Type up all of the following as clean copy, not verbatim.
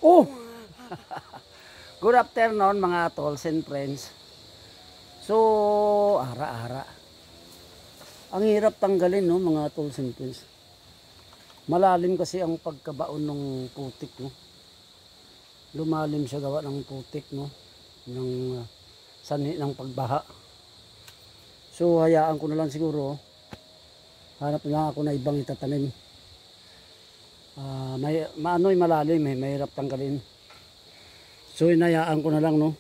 Oh! Good afternoon mga tolls and friends. So, ara-ara. Ang hirap tanggalin no mga tolls and friends. Malalim kasi ang pagkabaon ng putik no. Lumalim siya gawa ng putik no. Ng sanhi ng pagbaha. So, hayaan ko na lang siguro. Hanap na ako na ibang itatanim. Maano'y malalim eh, mahirap tanggalin. So inayaan ko na lang no.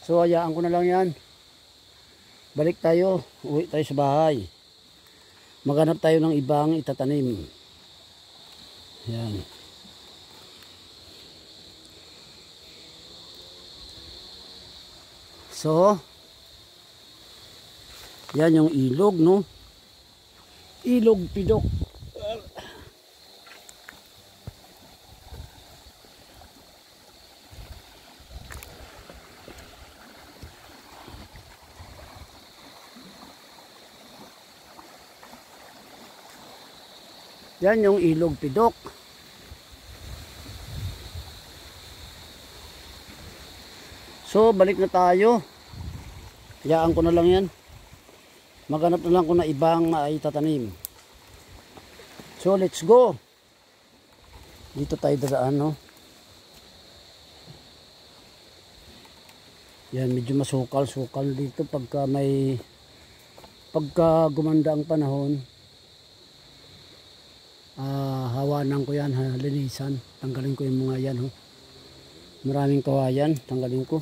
So hayaan ko na lang yan. Balik tayo, uwi tayo sa bahay. Maghanap tayo ng ibang itatanim. Yan. So yan yung ilog no. Ilog pidok. Yan yung ilog pidok. So balik na tayo. Hayaan ko na lang yan. Maghanap na lang ko na ibang maitatanim. So let's go. Dito tayo dadaan no. Yan medyo masukal-sukal dito pagka gumanda ang panahon. Hawanan ko yan, linisan. Tanggalin ko yung mga yan. Maraming kawayan, tanggalin ko.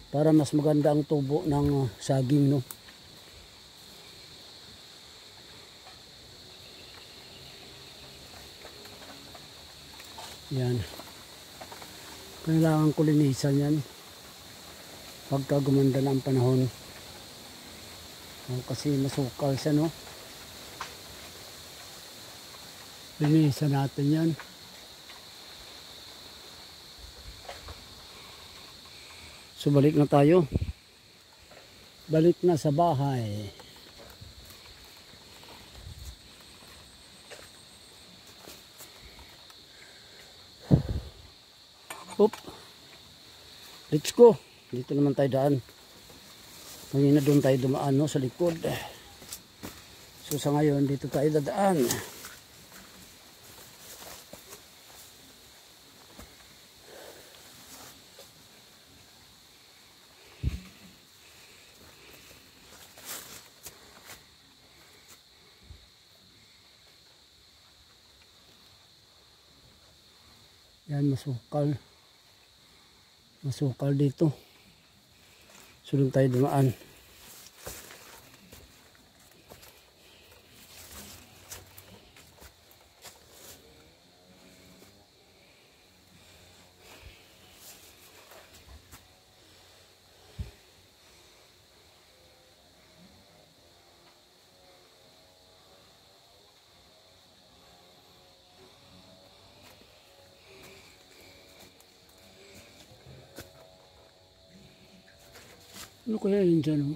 Para mas maganda ang tubo ng saging no. Yan. Kailangan ko linisan yan. Pagka gumanda na ang panahon. Kasi masukal siya no. Linisan natin yan. So balik na tayo. Balik na sa bahay. Oop. Let's go. Dito naman tayo daan. Kanina doon tayo dumaan no, sa likod. So sa ngayon dito tayo dadaan. Yan masukal. Masukal dito. So doon tayo dumaan. Ano kaya yun dyan?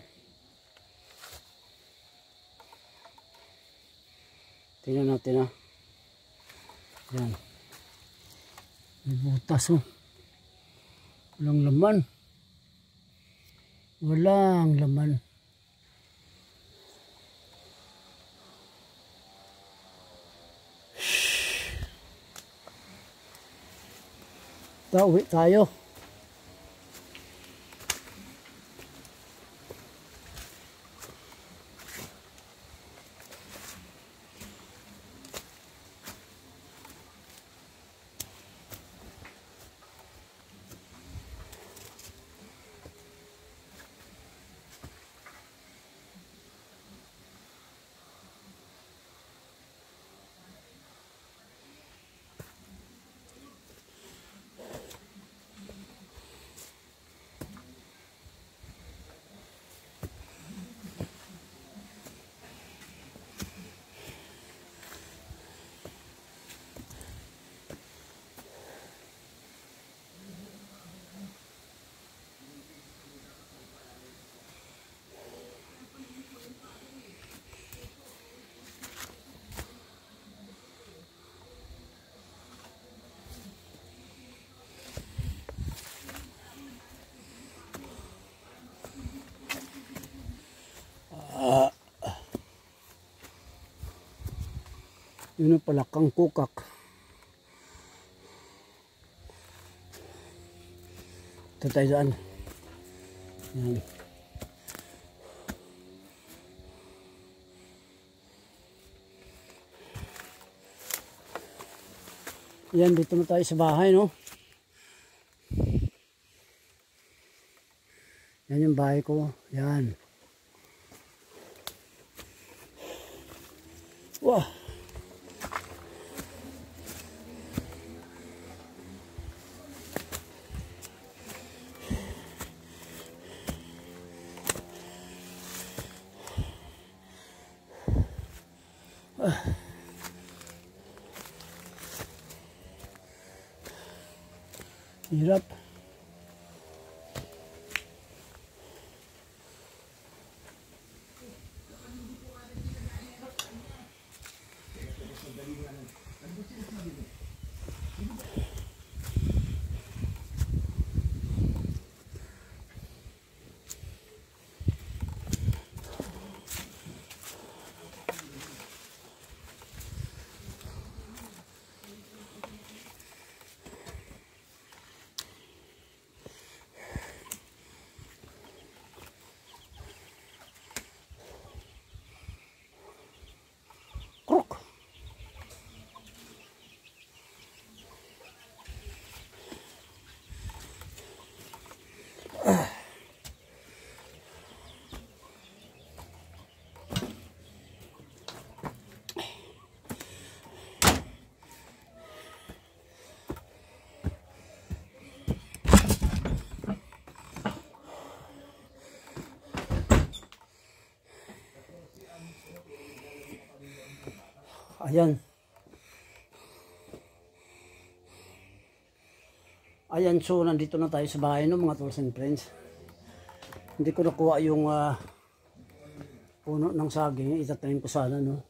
Tingnan natin Yan. May butas Walang laman. Walang laman. Uwi tayo. Yun na pala, kangkukak. Ito tayo daan. Yan. Yan, dito na tayo sa bahay, no? Yan yung bahay ko. Yan. Wow. Hirap. Kruk. Ayan. Ayan, so nandito na tayo sa bahay, no, mga tools and friends. Hindi ko nakuha yung puno ng saging. Itatanim ko sana, no.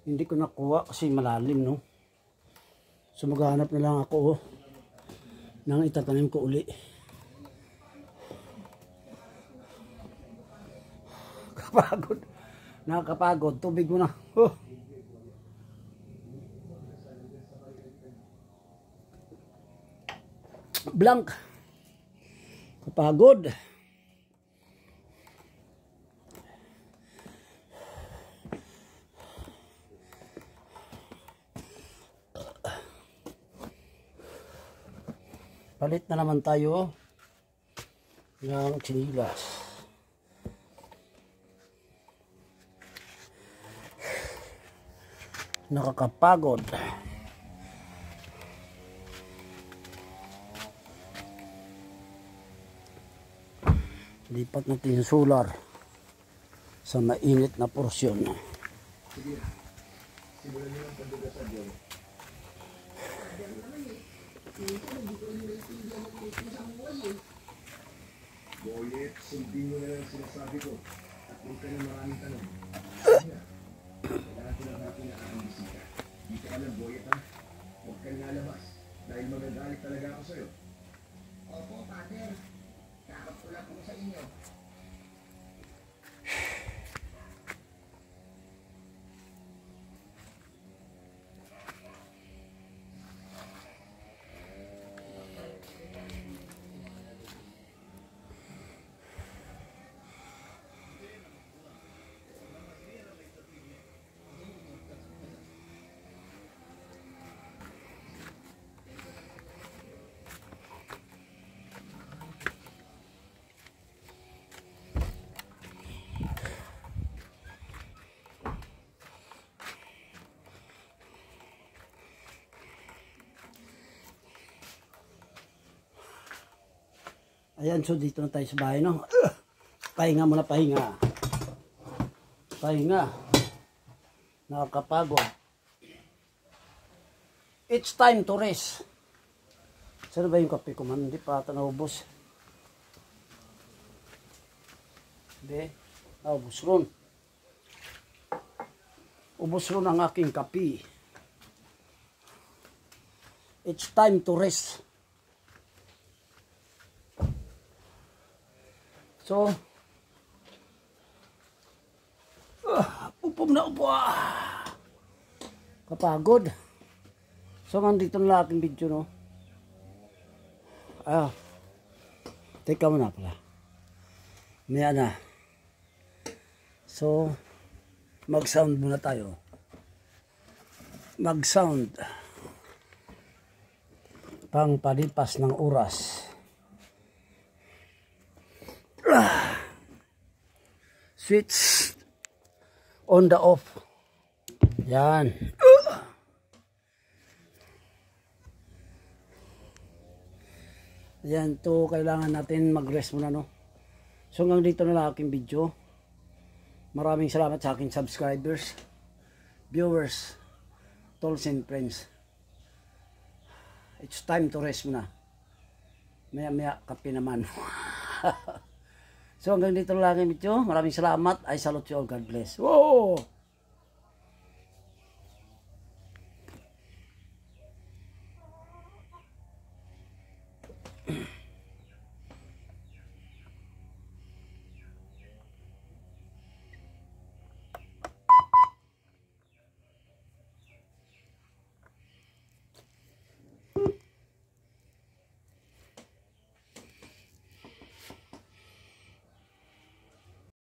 Hindi ko nakuha kasi malalim, no. So maghanap na lang ako, nang itatanim ko uli. Kapagod. Nakakapagod. Tubig mo na. Blank. Kapagod. Palit na naman tayo ng sinilas. Nakakapagod. Lipat natin yung solar sa mainit na porsyon. Boyet, sundin mo na lang sinasabi ko at huwag ka na maraming tanong. Kailangan ko lang natin na aking bisita. Dito ka lang, Boyet, ha? Huwag kang lalabas dahil magagalit talaga ako sa'yo. Opo, Pater. Takot ko lang po sa inyo. Ayan, so dito na tayo sa bahay, no? Pahinga muna, pahinga. Pahinga. Nakakapagod. It's time to rest. Saan ba yung kape ko, man? Hindi pa ata naubos. Hindi. Naubos ron. Ubos ron ang aking kape. It's time to rest. So, upom na upo. kapagod. So nandito na lang aking video, no. Teka muna pala. Maya na. So mag-sound muna tayo. Mag-sound. Pang palipas ng oras. Switch on the off. Yan. Yan to, kailangan natin mag-rest muna, no. So hanggang dito na lang aking video. Maraming salamat sa aking subscribers, viewers, tolls and friends. It's time to rest muna. Maya kape naman. So hanggang dito na lang aking video. Maraming salamat. I salute you all. God bless. Whoa!